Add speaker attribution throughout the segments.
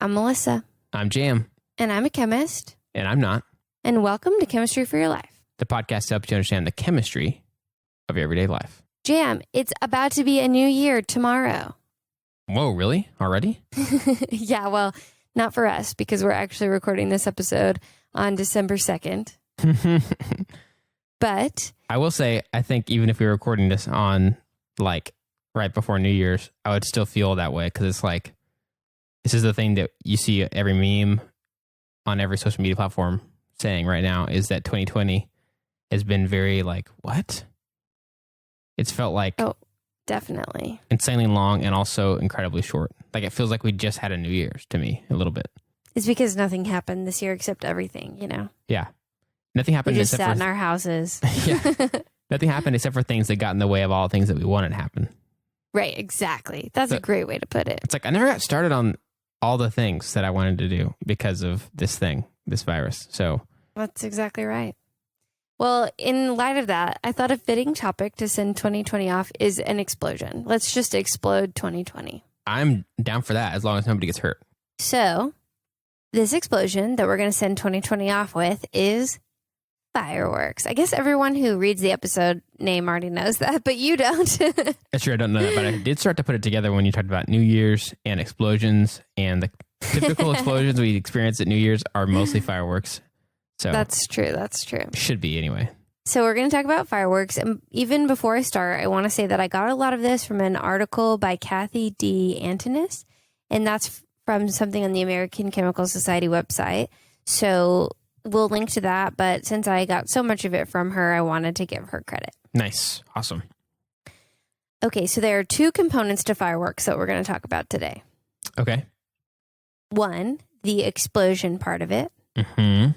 Speaker 1: I'm Melissa.
Speaker 2: I'm Jam.
Speaker 1: And I'm a chemist.
Speaker 2: And I'm not.
Speaker 1: And welcome to Chemistry for Your Life.
Speaker 2: The podcast helps you understand the chemistry of your everyday life.
Speaker 1: Jam, it's about to be a new year tomorrow.
Speaker 2: Whoa, really? Already?
Speaker 1: Yeah, well, not for us because we're actually recording this episode on December 2nd. But
Speaker 2: I will say, I think even if we were recording this on like right before New Year's, I would still feel that way because it's like, this is the thing that you see every meme on every social media platform saying right now is that 2020 has been very like, what? It's felt like
Speaker 1: definitely
Speaker 2: insanely long and also incredibly short. Like it feels like we just had a New Year's to me a little bit.
Speaker 1: It's because nothing happened this year except everything, you know?
Speaker 2: Yeah. Nothing happened.
Speaker 1: We just sat in our houses.
Speaker 2: Yeah. Nothing happened except for things that got in the way of all the things that we wanted to happen.
Speaker 1: Right, exactly. That's a great way to put it.
Speaker 2: It's like I never got started on all the things that I wanted to do because of this virus. So
Speaker 1: that's exactly right. Well, in light of that, I thought a fitting topic to send 2020 off is an explosion. Let's just explode 2020.
Speaker 2: I'm down for that as long as nobody gets hurt.
Speaker 1: So this explosion that we're going to send 2020 off with is fireworks. I guess everyone who reads the episode name already knows that, but you don't.
Speaker 2: That's true. I don't know that, but I did start to put it together when you talked about New Year's and explosions, and the typical explosions we experience at New Year's are mostly fireworks. So
Speaker 1: That's true. That's true.
Speaker 2: Should be anyway.
Speaker 1: So we're going to talk about fireworks. And even before I start, I want to say that I got a lot of this from an article by Kathy D. Antonis, and that's from something on the American Chemical Society website. So we'll link to that. But since I got so much of it from her, I wanted to give her credit.
Speaker 2: Nice. Awesome.
Speaker 1: Okay. So there are two components to fireworks that we're going to talk about today.
Speaker 2: Okay.
Speaker 1: One, the explosion part of it.
Speaker 2: Mm-hmm.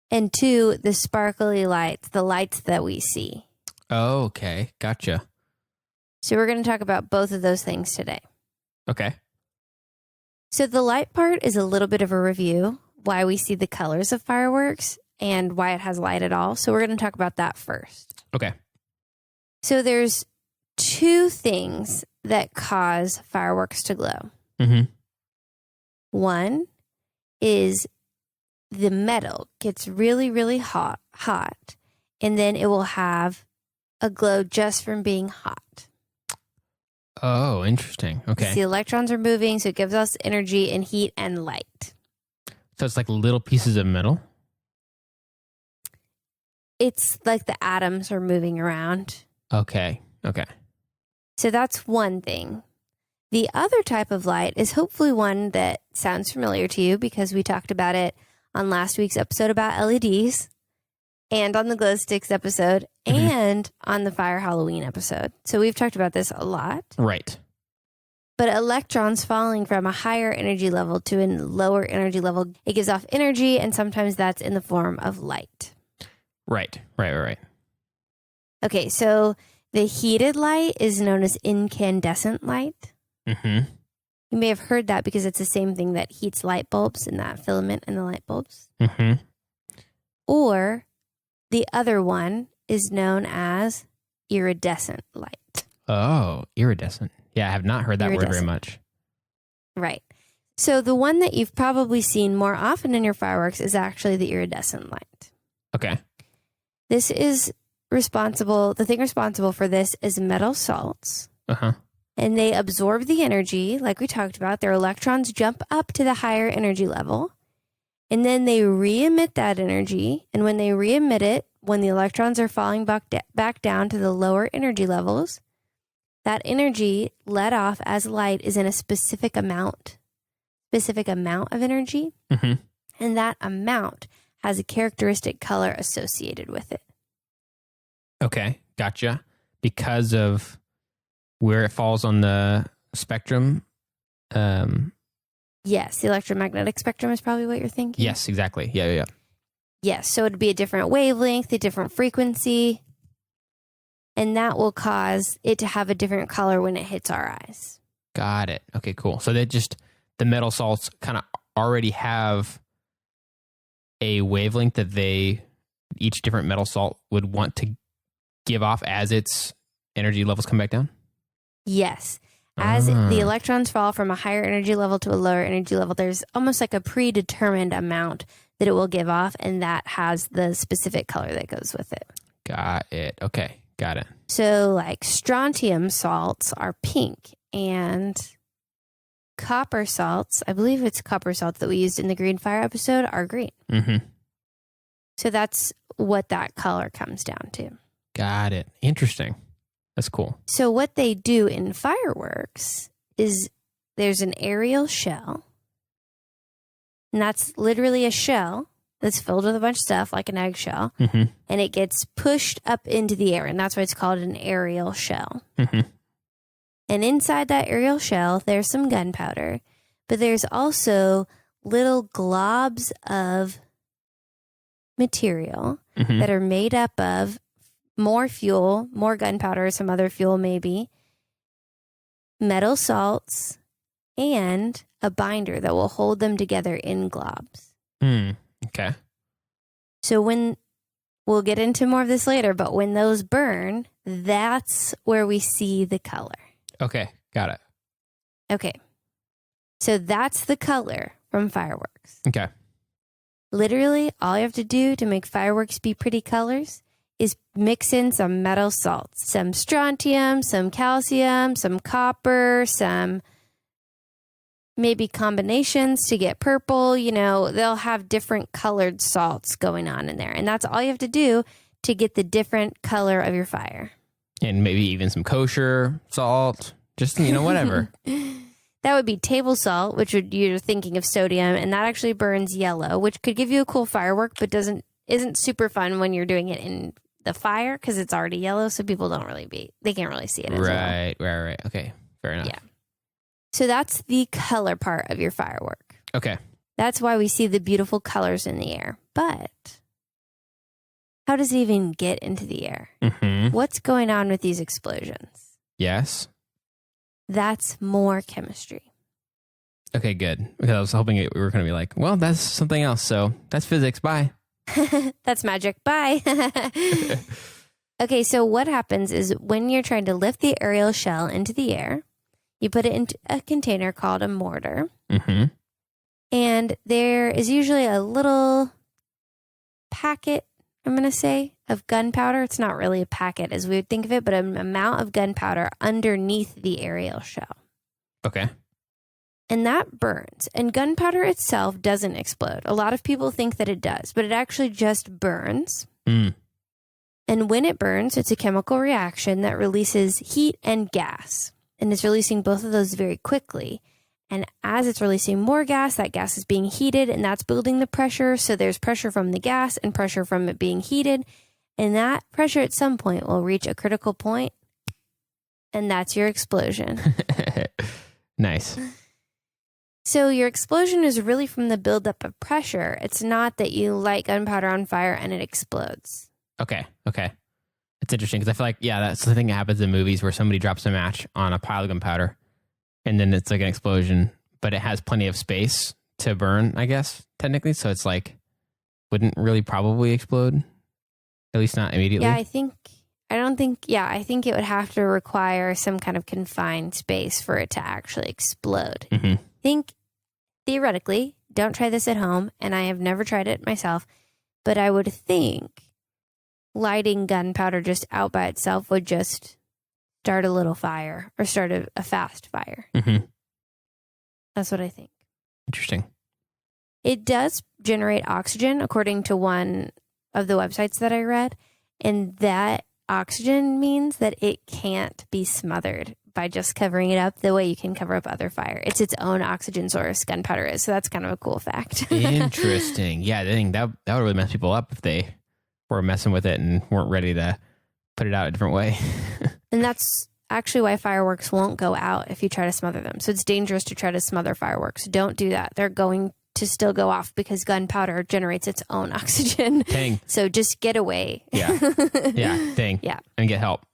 Speaker 1: And two, the sparkly lights, the lights that we see.
Speaker 2: Oh, okay. Gotcha.
Speaker 1: So we're going to talk about both of those things today.
Speaker 2: Okay.
Speaker 1: So the light part is a little bit of a review, why we see the colors of fireworks and why it has light at all. So we're going to talk about that first.
Speaker 2: Okay.
Speaker 1: So there's two things that cause fireworks to glow.
Speaker 2: Mm-hmm.
Speaker 1: One is the metal gets really, really hot, and then it will have a glow just from being hot.
Speaker 2: Oh, interesting. Okay.
Speaker 1: The electrons are moving, so it gives us energy and heat and light.
Speaker 2: So it's like little pieces of metal?
Speaker 1: It's like the atoms are moving around.
Speaker 2: Okay. Okay.
Speaker 1: So that's one thing. The other type of light is hopefully one that sounds familiar to you because we talked about it on last week's episode about LEDs and on the glow sticks episode and on the Fire Halloween episode. So we've talked about this a lot.
Speaker 2: Right.
Speaker 1: But electrons falling from a higher energy level to a lower energy level, it gives off energy, and sometimes that's in the form of light.
Speaker 2: Right.
Speaker 1: Okay, so the heated light is known as incandescent light.
Speaker 2: Mm-hmm.
Speaker 1: You may have heard that because it's the same thing that heats light bulbs and that filament in the light bulbs.
Speaker 2: Mm-hmm.
Speaker 1: Or the other one is known as iridescent light.
Speaker 2: Oh, iridescent. Yeah, I have not heard that word very much.
Speaker 1: Right. So the one that you've probably seen more often in your fireworks is actually the iridescent light.
Speaker 2: Okay.
Speaker 1: This is the thing responsible for this is metal salts.
Speaker 2: Uh-huh.
Speaker 1: And they absorb the energy, like we talked about. Their electrons jump up to the higher energy level, and then they re-emit that energy. And when they re-emit it, when the electrons are falling back down to the lower energy levels, that energy let off as light is in a specific amount of energy.
Speaker 2: Mm-hmm.
Speaker 1: And that amount has a characteristic color associated with it.
Speaker 2: Okay, gotcha. Because of where it falls on the spectrum.
Speaker 1: Yes, the electromagnetic spectrum is probably what you're thinking.
Speaker 2: Yes, exactly. Yeah.
Speaker 1: Yes, so it'd be a different wavelength, a different frequency, and that will cause it to have a different color when it hits our eyes.
Speaker 2: Got it. Okay, cool. So the metal salts kind of already have a wavelength that each different metal salt would want to give off as its energy levels come back down?
Speaker 1: Yes. As the electrons fall from a higher energy level to a lower energy level, there's almost like a predetermined amount that it will give off, and that has the specific color that goes with it.
Speaker 2: Got it. Okay, got it.
Speaker 1: So like strontium salts are pink, and copper salts, I believe it's copper salts that we used in the green fire episode, are green.
Speaker 2: Mm-hmm.
Speaker 1: So that's what that color comes down to.
Speaker 2: Got it. Interesting. That's cool.
Speaker 1: So what they do in fireworks is there's an aerial shell, and that's literally a shell that's filled with a bunch of stuff like an eggshell,
Speaker 2: mm-hmm.
Speaker 1: and it gets pushed up into the air, and that's why it's called an aerial shell.
Speaker 2: Mm-hmm.
Speaker 1: And inside that aerial shell, there's some gunpowder, but there's also little globs of material
Speaker 2: mm-hmm.
Speaker 1: that are made up of more fuel, more gunpowder, some other fuel maybe, metal salts, and a binder that will hold them together in globs.
Speaker 2: Okay.
Speaker 1: So when, we'll get into more of this later, but when those burn, that's where we see the color.
Speaker 2: Okay, got it.
Speaker 1: Okay. So that's the color from fireworks.
Speaker 2: Okay.
Speaker 1: Literally, all you have to do to make fireworks be pretty colors is mix in some metal salts, some strontium, some calcium, some copper, some maybe combinations to get purple. You know, they'll have different colored salts going on in there. And that's all you have to do to get the different color of your fire.
Speaker 2: And maybe even some kosher salt, just, whatever.
Speaker 1: That would be table salt, which you're thinking of sodium, and that actually burns yellow, which could give you a cool firework, but isn't super fun when you're doing it in the fire because it's already yellow, so people they can't really see it as well.
Speaker 2: Right. Okay, fair enough.
Speaker 1: Yeah. So that's the color part of your firework.
Speaker 2: Okay.
Speaker 1: That's why we see the beautiful colors in the air. But how does it even get into the air?
Speaker 2: Mm-hmm.
Speaker 1: What's going on with these explosions?
Speaker 2: Yes.
Speaker 1: That's more chemistry.
Speaker 2: Okay, good. Because I was hoping we were going to be like, well, that's something else. So that's physics. Bye.
Speaker 1: That's magic. Bye. Okay, so what happens is when you're trying to lift the aerial shell into the air, you put it into a container called a mortar.
Speaker 2: Mm-hmm.
Speaker 1: And there is usually a little packet, I'm going to say, of gunpowder. It's not really a packet as we would think of it, but an amount of gunpowder underneath the aerial shell.
Speaker 2: Okay.
Speaker 1: And that burns. And gunpowder itself doesn't explode. A lot of people think that it does, but it actually just burns.
Speaker 2: Mm.
Speaker 1: And when it burns, it's a chemical reaction that releases heat and gas. And it's releasing both of those very quickly. And as it's releasing more gas, that gas is being heated, and that's building the pressure. So there's pressure from the gas and pressure from it being heated. And that pressure at some point will reach a critical point, and that's your explosion.
Speaker 2: Nice.
Speaker 1: So your explosion is really from the buildup of pressure. It's not that you light gunpowder on fire and it explodes.
Speaker 2: Okay. It's interesting because I feel like, that's the thing that happens in movies where somebody drops a match on a pile of gunpowder and then it's like an explosion, but it has plenty of space to burn, I guess, technically. So it's like, wouldn't really probably explode, at least not immediately.
Speaker 1: Yeah, I think it would have to require some kind of confined space for it to actually explode.
Speaker 2: Mm-hmm.
Speaker 1: Think theoretically, don't try this at home, and I have never tried it myself, but I would think lighting gunpowder just out by itself would just start a little fire or start a fast fire.
Speaker 2: Mm-hmm.
Speaker 1: That's what I think.
Speaker 2: Interesting.
Speaker 1: It does generate oxygen, according to one of the websites that I read, and that oxygen means that it can't be smothered by just covering it up the way you can cover up other fire. It's its own oxygen source, gunpowder is. So that's kind of a cool fact.
Speaker 2: Interesting. Yeah, I think that would really mess people up if they were messing with it and weren't ready to put it out a different way.
Speaker 1: And that's actually why fireworks won't go out if you try to smother them. So it's dangerous to try to smother fireworks. Don't do that. They're going to still go off because gunpowder generates its own oxygen.
Speaker 2: Dang.
Speaker 1: So just get away.
Speaker 2: Yeah. Dang.
Speaker 1: Yeah.
Speaker 2: And get help.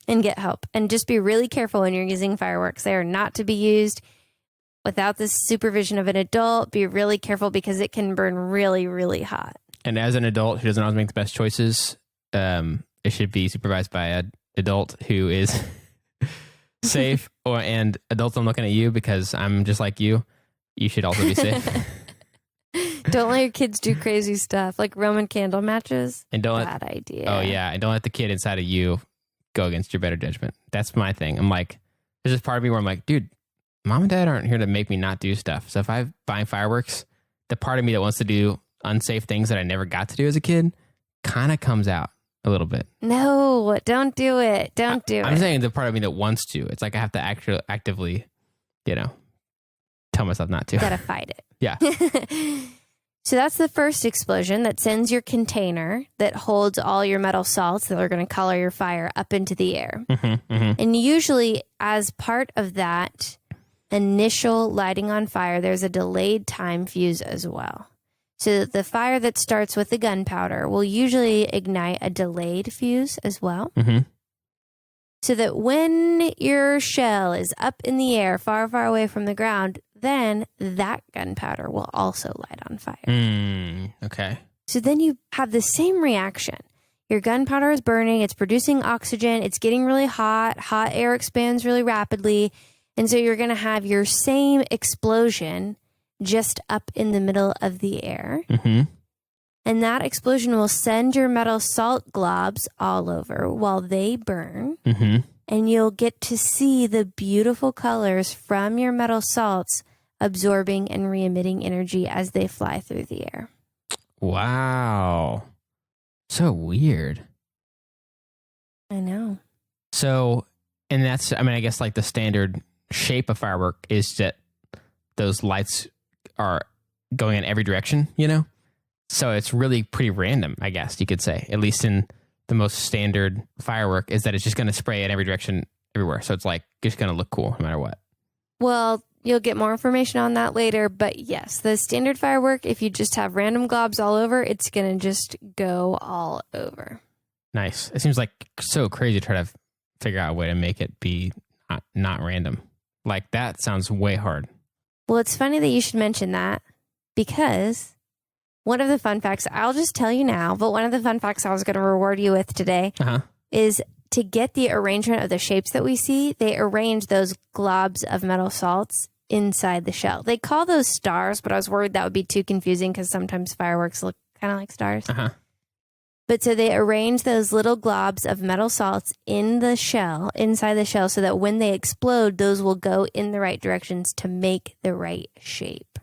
Speaker 1: And just be really careful when you're using fireworks. They are not to be used without the supervision of an adult. Be really careful because it can burn really, really hot.
Speaker 2: And as an adult who doesn't always make the best choices, it should be supervised by an adult who is safe, and adults, I'm looking at you because I'm just like you. You should also be safe.
Speaker 1: Don't let your kids do crazy stuff like Roman candle matches.
Speaker 2: And don't
Speaker 1: Bad idea.
Speaker 2: Oh yeah, and don't let the kid inside of you go against your better judgment. That's my thing. I'm like, there's this part of me where I'm like, dude, mom and dad aren't here to make me not do stuff. So if I'm buying fireworks, the part of me that wants to do unsafe things that I never got to do as a kid kind of comes out a little bit.
Speaker 1: No, don't do it. Don't do it.
Speaker 2: I'm saying the part of me that wants to. It's like I have to actually actively, tell myself not to.
Speaker 1: Gotta fight it.
Speaker 2: Yeah.
Speaker 1: So that's the first explosion that sends your container that holds all your metal salts that are going to color your fire up into the air. And usually as part of that initial lighting on fire, there's a delayed time fuse as well. So the fire that starts with the gunpowder will usually ignite a delayed fuse as well. So that when your shell is up in the air, far, far away from the ground, then that gunpowder will also light on fire.
Speaker 2: Okay.
Speaker 1: So then you have the same reaction. Your gunpowder is burning, it's producing oxygen, it's getting really hot, hot air expands really rapidly. And so you're going to have your same explosion just up in the middle of the air. And that explosion will send your metal salt globs all over while they burn. And you'll get to see the beautiful colors from your metal salts absorbing and re-emitting energy as they fly through the air.
Speaker 2: Wow. So weird.
Speaker 1: I know.
Speaker 2: So, and that's, I guess like the standard shape of firework is that those lights are going in every direction, So it's really pretty random, I guess you could say, at least in the most standard firework, is that it's just going to spray in every direction everywhere. So it's like just going to look cool no matter what. Well,
Speaker 1: you'll get more information on that later. But yes, the standard firework, if you just have random globs all over, it's going to just go all over.
Speaker 2: Nice. It seems like so crazy to try to figure out a way to make it be not random. Like that sounds way hard.
Speaker 1: Well, it's funny that you should mention that because one of the fun facts, I'll just tell you now, but one of the fun facts I was going to reward you with today is to get the arrangement of the shapes that we see, they arrange those globs of metal salts inside the shell. They call those stars, but I was worried that would be too confusing because sometimes fireworks look kind of like stars. But so they arrange those little globs of metal salts in the shell, inside the shell, so that when they explode, those will go in the right directions to make the right shape.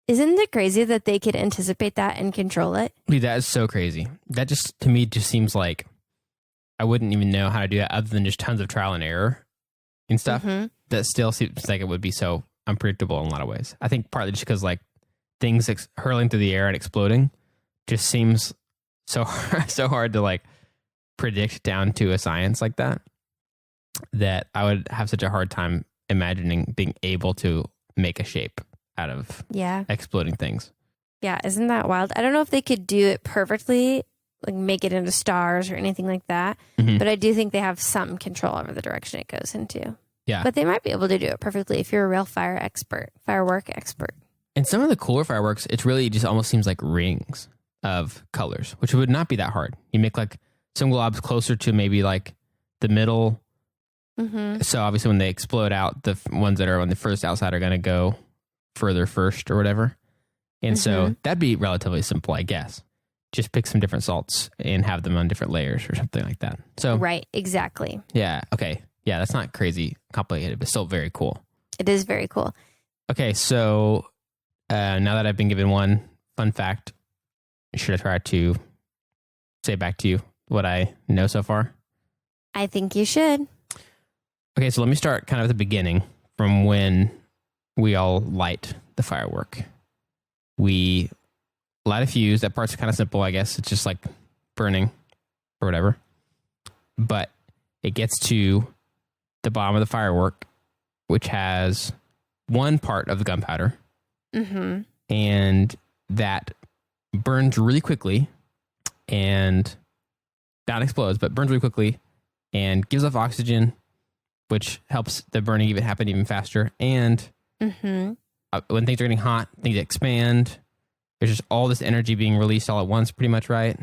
Speaker 1: Isn't it crazy that they could anticipate that and control it?
Speaker 2: Dude, that is so crazy. That just, to me, just seems like I wouldn't even know how to do that other than just tons of trial and error and stuff. That still seems like it would be so unpredictable in a lot of ways. I think partly just because like things hurling through the air and exploding just seems so hard to like predict down to a science like that I would have such a hard time imagining being able to make a shape out of exploding things.
Speaker 1: Yeah, isn't that wild? I don't know if they could do it perfectly, like make it into stars or anything like that, but I do think they have some control over the direction it goes into.
Speaker 2: Yeah.
Speaker 1: But they might be able to do it perfectly if you're a real firework expert.
Speaker 2: And some of the cooler fireworks, it really just almost seems like rings of colors, which would not be that hard. You make like some globs closer to maybe like the middle. So obviously when they explode out, the ones that are on the first outside are going to go further first or whatever. And so that'd be relatively simple, I guess. Just pick some different salts and have them on different layers or something like that. So
Speaker 1: right, exactly.
Speaker 2: Yeah, okay. Yeah, that's not crazy complicated, but still very cool.
Speaker 1: It is very cool.
Speaker 2: Okay, so now that I've been given one fun fact, should I try to say back to you what I know so far?
Speaker 1: I think you should.
Speaker 2: Okay, so let me start kind of at the beginning from when we all light the firework. We light a fuse. That part's kind of simple, I guess. It's just like burning or whatever. But it gets to the bottom of the firework, which has one part of the gunpowder. And that burns really quickly and not explodes, but burns really quickly and gives off oxygen, which helps the burning even happen even faster. And when things are getting hot, things expand. There's just all this energy being released all at once, pretty much, right?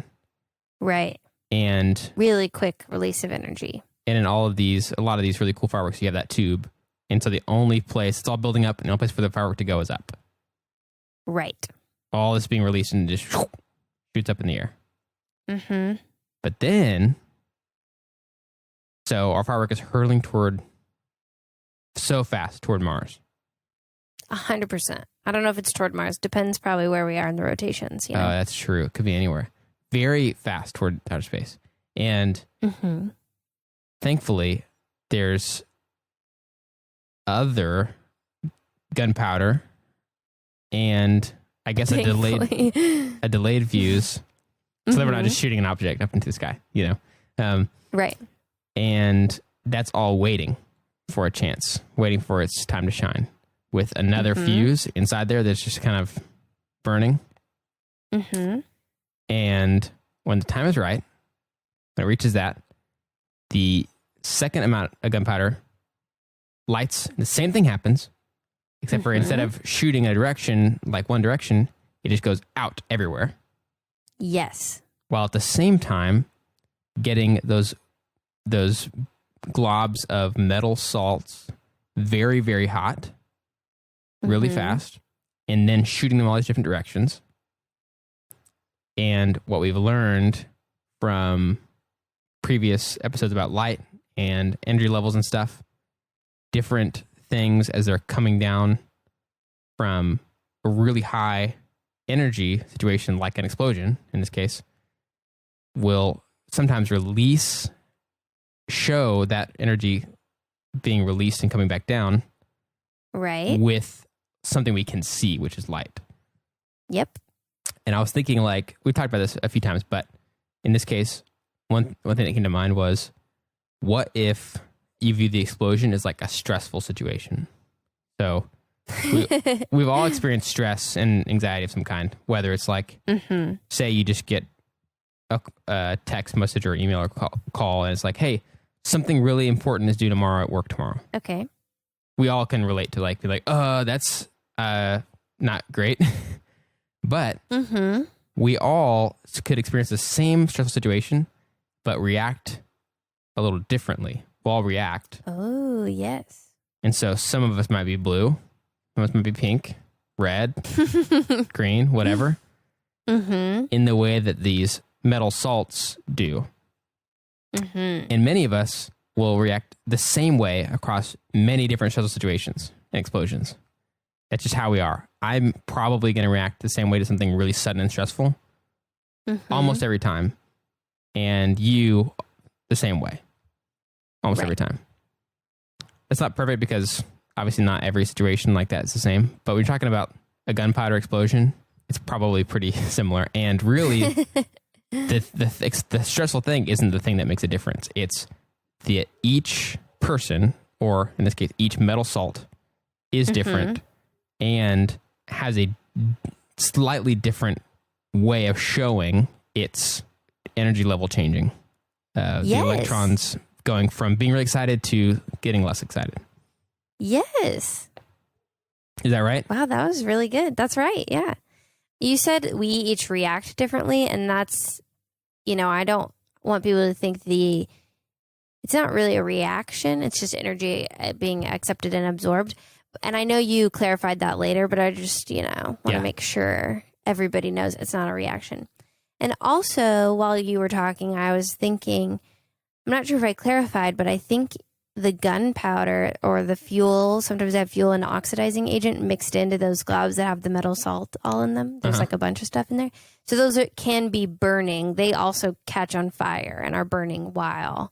Speaker 1: Right.
Speaker 2: And
Speaker 1: really quick release of energy.
Speaker 2: And in a lot of these really cool fireworks, you have that tube. And so the only place, it's all building up, and the only place for the firework to go is up.
Speaker 1: Right.
Speaker 2: All this being released and just shoots up in the air.
Speaker 1: Mm-hmm.
Speaker 2: But then, so our firework is hurtling so fast toward Mars.
Speaker 1: 100%. I don't know if it's toward Mars. Depends probably where we are in the rotations. You know?
Speaker 2: That's true. It could be anywhere. Very fast toward outer space. And thankfully, there's other gunpowder and I guess a delayed fuse. So that we're not just shooting an object up into the sky, you know?
Speaker 1: Right.
Speaker 2: And that's all waiting for a chance, waiting for its time to shine. With another fuse inside there that's just kind of burning. And when the time is right, when it reaches that, the second amount of gunpowder lights, the same thing happens, except for instead of shooting a direction, like one direction, it just goes out everywhere.
Speaker 1: Yes. While
Speaker 2: at the same time, getting those globs of metal salts very, very hot, really fast, and then shooting them all these different directions. And what we've learned from previous episodes about light and energy levels and stuff, different things as they're coming down from a really high energy situation, like an explosion in this case, will sometimes show that energy being released and coming back down.
Speaker 1: Right.
Speaker 2: With something we can see, which is light.
Speaker 1: Yep.
Speaker 2: And I was thinking, like, we've talked about this a few times, but in this case, one thing that came to mind was, what if you view the explosion as like a stressful situation? So we've all experienced stress and anxiety of some kind, whether it's like, say you just get a text message or email or call, and it's like, hey, something really important is due tomorrow at work tomorrow.
Speaker 1: Okay.
Speaker 2: We all can relate to be like, that's not great. But we all could experience the same stressful situation, but react a little differently. We'll all react.
Speaker 1: Oh, yes.
Speaker 2: And so some of us might be blue, some of us might be pink, red, green, whatever, in the way that these metal salts do. And many of us will react the same way across many different stressful situations and explosions. That's just how we are. I'm probably going to react the same way to something really sudden and stressful almost every time. And you the same way almost every time. It's not perfect because obviously not every situation like that is the same. But when you're talking about a gunpowder explosion, it's probably pretty similar. And really, the stressful thing isn't the thing that makes a difference. It's each person, or in this case, each metal salt is different and has a slightly different way of showing its energy level changing. The electrons going from being really excited to getting less excited.
Speaker 1: Yes.
Speaker 2: Is that right?
Speaker 1: Wow, that was really good. That's right. Yeah. You said we each react differently, and that's, I don't want people to think it's not really a reaction. It's just energy being accepted and absorbed. And I know you clarified that later, but I just, want to make sure everybody knows it's not a reaction. And also, while you were talking, I was thinking, I'm not sure if I clarified, but I think the gunpowder or the fuel, sometimes they have fuel and oxidizing agent mixed into those globs that have the metal salt all in them. There's like a bunch of stuff in there. So those can be burning. They also catch on fire and are burning while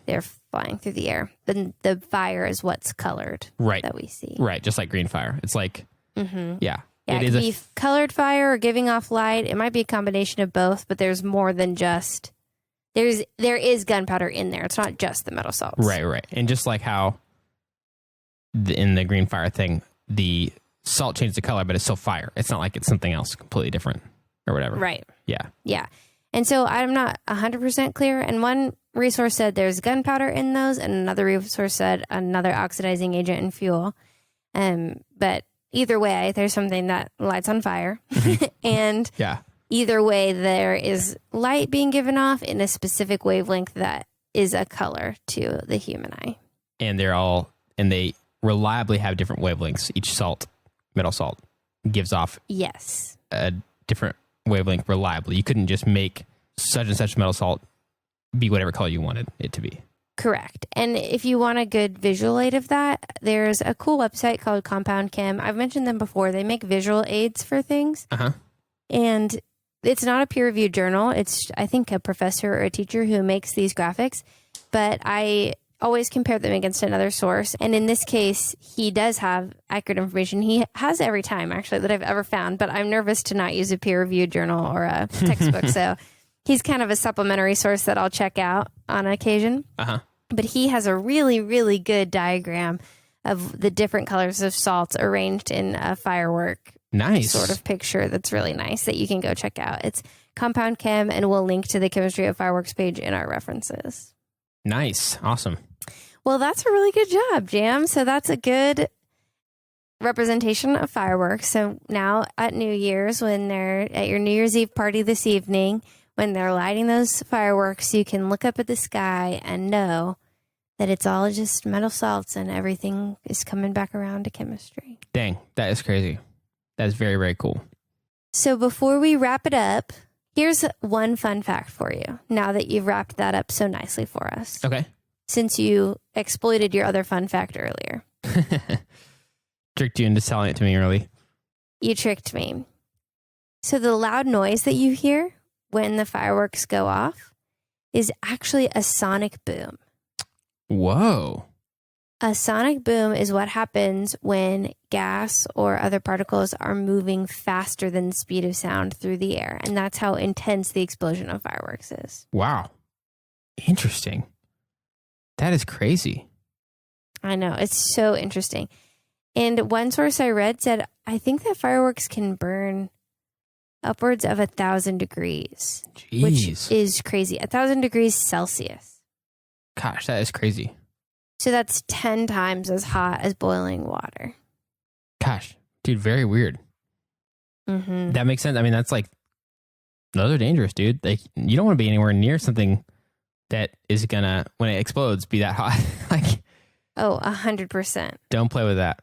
Speaker 1: they're flying through the air. Then the fire is what's colored that we see.
Speaker 2: Right, just like green fire. It's like,
Speaker 1: Yeah, it can be colored fire or giving off light. It might be a combination of both, but there's more than just... There is gunpowder in there. It's not just the metal salts.
Speaker 2: Right. And just like how in the green fire thing, the salt changes the color, but it's still fire. It's not like it's something else completely different or whatever.
Speaker 1: Right.
Speaker 2: Yeah.
Speaker 1: And so I'm not 100% clear. And one resource said there's gunpowder in those, and another resource said another oxidizing agent and fuel. But either way, there's something that lights on fire. And either way, there is light being given off in a specific wavelength that is a color to the human eye.
Speaker 2: And they reliably have different wavelengths. Each metal salt, gives off a different wavelength reliably. You couldn't just make such and such metal salt be whatever color you wanted it to be.
Speaker 1: Correct. And if you want a good visual aid of that, there's a cool website called Compound Chem. I've mentioned them before. They make visual aids for things. And it's not a peer-reviewed journal. It's, I think, a professor or a teacher who makes these graphics. But I always compare them against another source. And in this case, he does have accurate information. He has every time, actually, that I've ever found. But I'm nervous to not use a peer-reviewed journal or a textbook. So he's kind of a supplementary source that I'll check out on occasion. But he has a really, really good diagram of the different colors of salts arranged in a firework sort of picture that's really nice that you can go check out. It's Compound Chem, and we'll link to the Chemistry of Fireworks page in our references.
Speaker 2: Nice. Awesome.
Speaker 1: Well, that's a really good job, Jam. So that's a good representation of fireworks. So now at New Year's, when they're at your New Year's Eve party this evening, when they're lighting those fireworks, you can look up at the sky and know that it's all just metal salts and everything is coming back around to chemistry.
Speaker 2: Dang, that is crazy. That is very, very cool.
Speaker 1: So before we wrap it up, here's one fun fact for you, now that you've wrapped that up so nicely for us.
Speaker 2: Okay.
Speaker 1: Since you exploited your other fun fact earlier.
Speaker 2: Tricked you into telling it to me early.
Speaker 1: You tricked me. So the loud noise that you hear when the fireworks go off is actually a sonic boom.
Speaker 2: Whoa.
Speaker 1: A sonic boom is what happens when gas or other particles are moving faster than the speed of sound through the air. And that's how intense the explosion of fireworks is.
Speaker 2: Wow. Interesting. That is crazy.
Speaker 1: I know. It's so interesting. And one source I read said, I think that fireworks can burn upwards of 1,000 degrees.
Speaker 2: Jeez.
Speaker 1: Which is crazy. 1,000 degrees Celsius.
Speaker 2: Gosh, that is crazy.
Speaker 1: So that's 10 times as hot as boiling water.
Speaker 2: Gosh, dude, very weird.
Speaker 1: Mm-hmm.
Speaker 2: That makes sense. I mean, that's like, those are dangerous, dude. Like, you don't want to be anywhere near something that is gonna, when it explodes, be that hot. Like,
Speaker 1: oh, 100%.
Speaker 2: Don't play with that.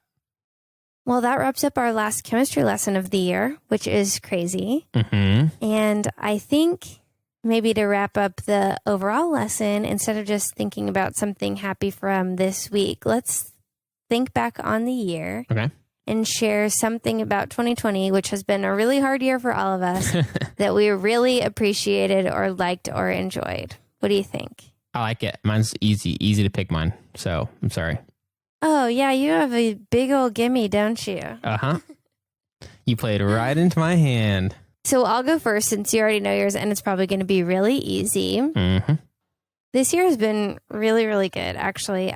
Speaker 1: Well, that wraps up our last chemistry lesson of the year, which is crazy.
Speaker 2: Mm-hmm.
Speaker 1: And I think maybe to wrap up the overall lesson, instead of just thinking about something happy from this week, let's think back on the year and share something about 2020, which has been a really hard year for all of us, that we really appreciated or liked or enjoyed. What do you think?
Speaker 2: I like it. Mine's easy to pick mine. So I'm sorry.
Speaker 1: Oh, yeah, you have a big old gimme, don't you?
Speaker 2: Uh-huh. You played right into my hand.
Speaker 1: So I'll go first since you already know yours, and it's probably going to be really easy.
Speaker 2: Mm-hmm.
Speaker 1: This year has been really, really good. Actually,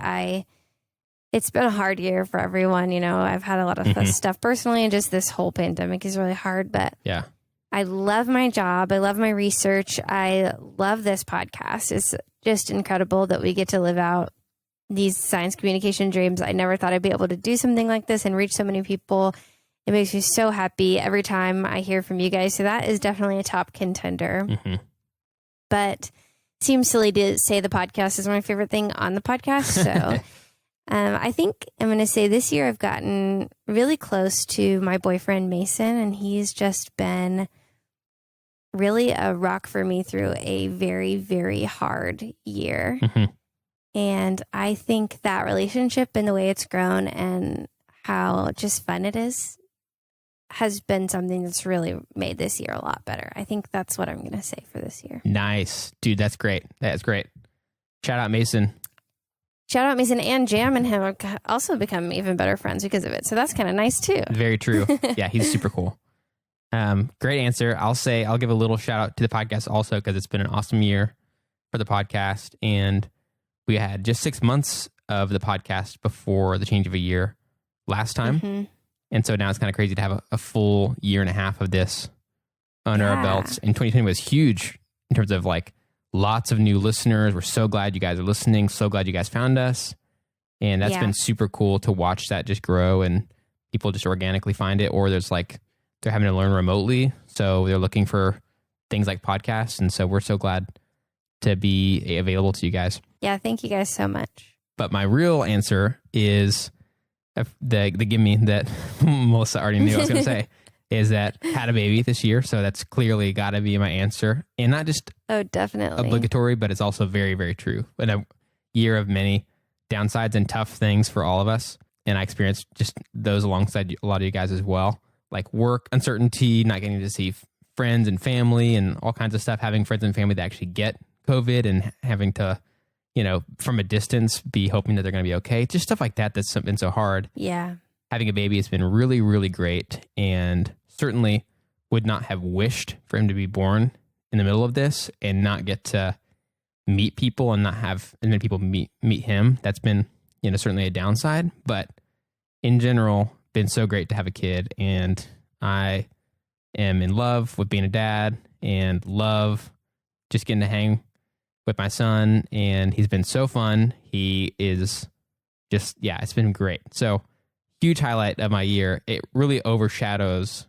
Speaker 1: it's been a hard year for everyone. You know, I've had a lot of stuff personally, and just this whole pandemic is really hard. But
Speaker 2: yeah,
Speaker 1: I love my job. I love my research. I love this podcast. It's just incredible that we get to live out these science communication dreams. I never thought I'd be able to do something like this and reach so many people. It makes me so happy every time I hear from you guys. So that is definitely a top contender.
Speaker 2: Mm-hmm.
Speaker 1: But it seems silly to say the podcast is my favorite thing on the podcast. So I think I'm going to say this year I've gotten really close to my boyfriend, Mason, and he's just been really a rock for me through a very, very hard year.
Speaker 2: Mm-hmm.
Speaker 1: And I think that relationship and the way it's grown and how just fun it is has been something that's really made this year a lot better. I think that's what I'm going to say for this year.
Speaker 2: Nice. Dude, that's great. That's great. Shout out Mason.
Speaker 1: Shout out Mason, and Jam and him have also become even better friends because of it. So that's kind of nice too.
Speaker 2: Very true. Yeah, he's super cool. Great answer. I'll give a little shout out to the podcast also because it's been an awesome year for the podcast. And we had just 6 months of the podcast before the change of a year last time. Mm-hmm. And so now it's kind of crazy to have a full year and a half of this under our belts. And 2020 was huge in terms of like lots of new listeners. We're so glad you guys are listening. So glad you guys found us. And that's been super cool to watch that just grow and people just organically find it. Or there's like, they're having to learn remotely. So they're looking for things like podcasts. And so we're so glad to be available to you guys.
Speaker 1: Yeah, thank you guys so much.
Speaker 2: But my real answer is the gimme that Melissa already knew I was going to say is that had a baby this year. So that's clearly got to be my answer. And not just
Speaker 1: definitely
Speaker 2: obligatory, but it's also very, very true. In a year of many downsides and tough things for all of us. And I experienced just those alongside a lot of you guys as well. Like work uncertainty, not getting to see friends and family and all kinds of stuff, having friends and family that actually get COVID and having to, from a distance, be hoping that they're going to be okay. Just stuff like that that's been so hard.
Speaker 1: Yeah.
Speaker 2: Having a baby has been really, really great, and certainly would not have wished for him to be born in the middle of this and not get to meet people and not have as many people meet him. That's been, certainly a downside, but in general, been so great to have a kid. And I am in love with being a dad and love just getting to hang with my son. And he's been so fun. He is just, it's been great. So huge highlight of my year. It really overshadows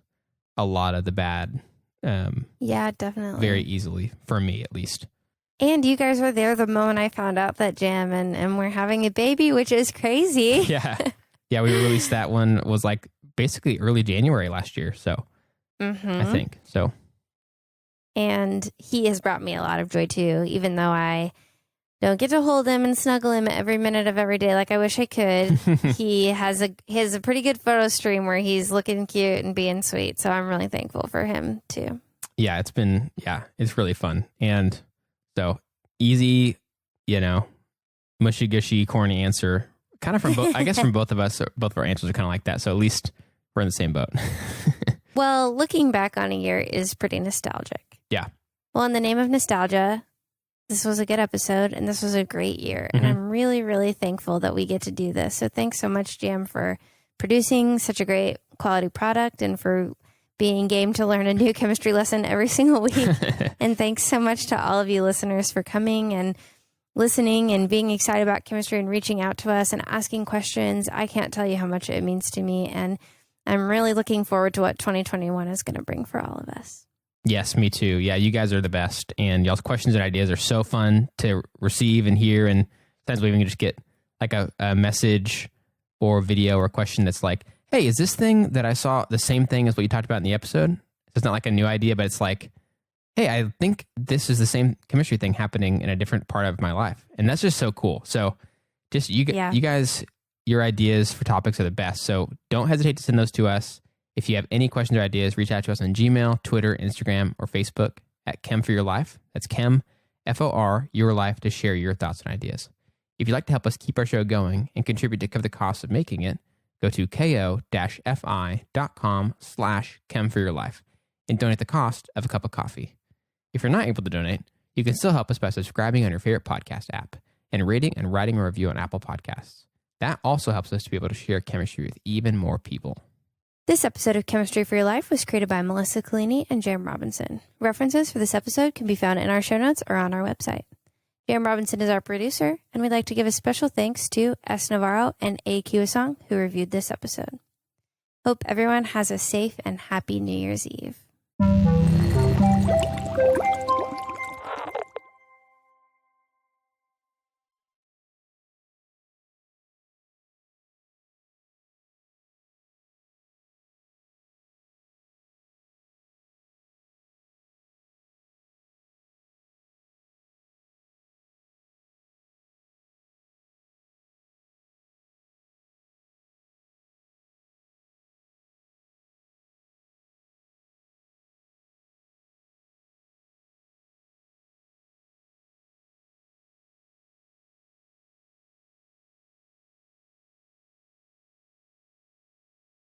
Speaker 2: a lot of the bad.
Speaker 1: Yeah, definitely.
Speaker 2: Very easily, for me at least.
Speaker 1: And you guys were there the moment I found out that Jam and we're having a baby, which is crazy.
Speaker 2: Yeah. Yeah, we released that one was like basically early January last year. So I think so.
Speaker 1: And he has brought me a lot of joy too, even though I don't get to hold him and snuggle him every minute of every day like I wish I could. He has a pretty good photo stream where he's looking cute and being sweet. So I'm really thankful for him too.
Speaker 2: Yeah, it's really fun. And so easy, mushy gushy, corny answer. Kind of from both, I guess from both of us, both of our answers are kind of like that. So at least we're in the same boat.
Speaker 1: Well, looking back on a year is pretty nostalgic.
Speaker 2: Yeah.
Speaker 1: Well, in the name of nostalgia, this was a good episode and this was a great year. And I'm really, really thankful that we get to do this. So thanks so much, Jam, for producing such a great quality product and for being game to learn a new chemistry lesson every single week. And thanks so much to all of you listeners for coming and listening and being excited about chemistry and reaching out to us and asking questions. I can't tell you how much it means to me. And I'm really looking forward to what 2021 is going to bring for all of us.
Speaker 2: Yes, me too. Yeah, you guys are the best. And y'all's questions and ideas are so fun to receive and hear. And sometimes we even just get like a message or video or a question that's like, hey, is this thing that I saw the same thing as what you talked about in the episode? It's not like a new idea, but it's like, hey, I think this is the same chemistry thing happening in a different part of my life. And that's just so cool. So just you guys, your ideas for topics are the best. So don't hesitate to send those to us. If you have any questions or ideas, reach out to us on Gmail, Twitter, Instagram, or Facebook at Chem for Your Life. That's Chem, FOR, Your Life, to share your thoughts and ideas. If you'd like to help us keep our show going and contribute to cover the cost of making it, go to ko-fi.com/chemforyourlife and donate the cost of a cup of coffee. If you're not able to donate, you can still help us by subscribing on your favorite podcast app and rating and writing a review on Apple Podcasts. That also helps us to be able to share chemistry with even more people.
Speaker 1: This episode of Chemistry for Your Life was created by Melissa Collini and Jam Robinson. References for this episode can be found in our show notes or on our website. Jam Robinson is our producer, and we'd like to give a special thanks to S. Navarro and A. Kiwasong, who reviewed this episode. Hope everyone has a safe and happy New Year's Eve.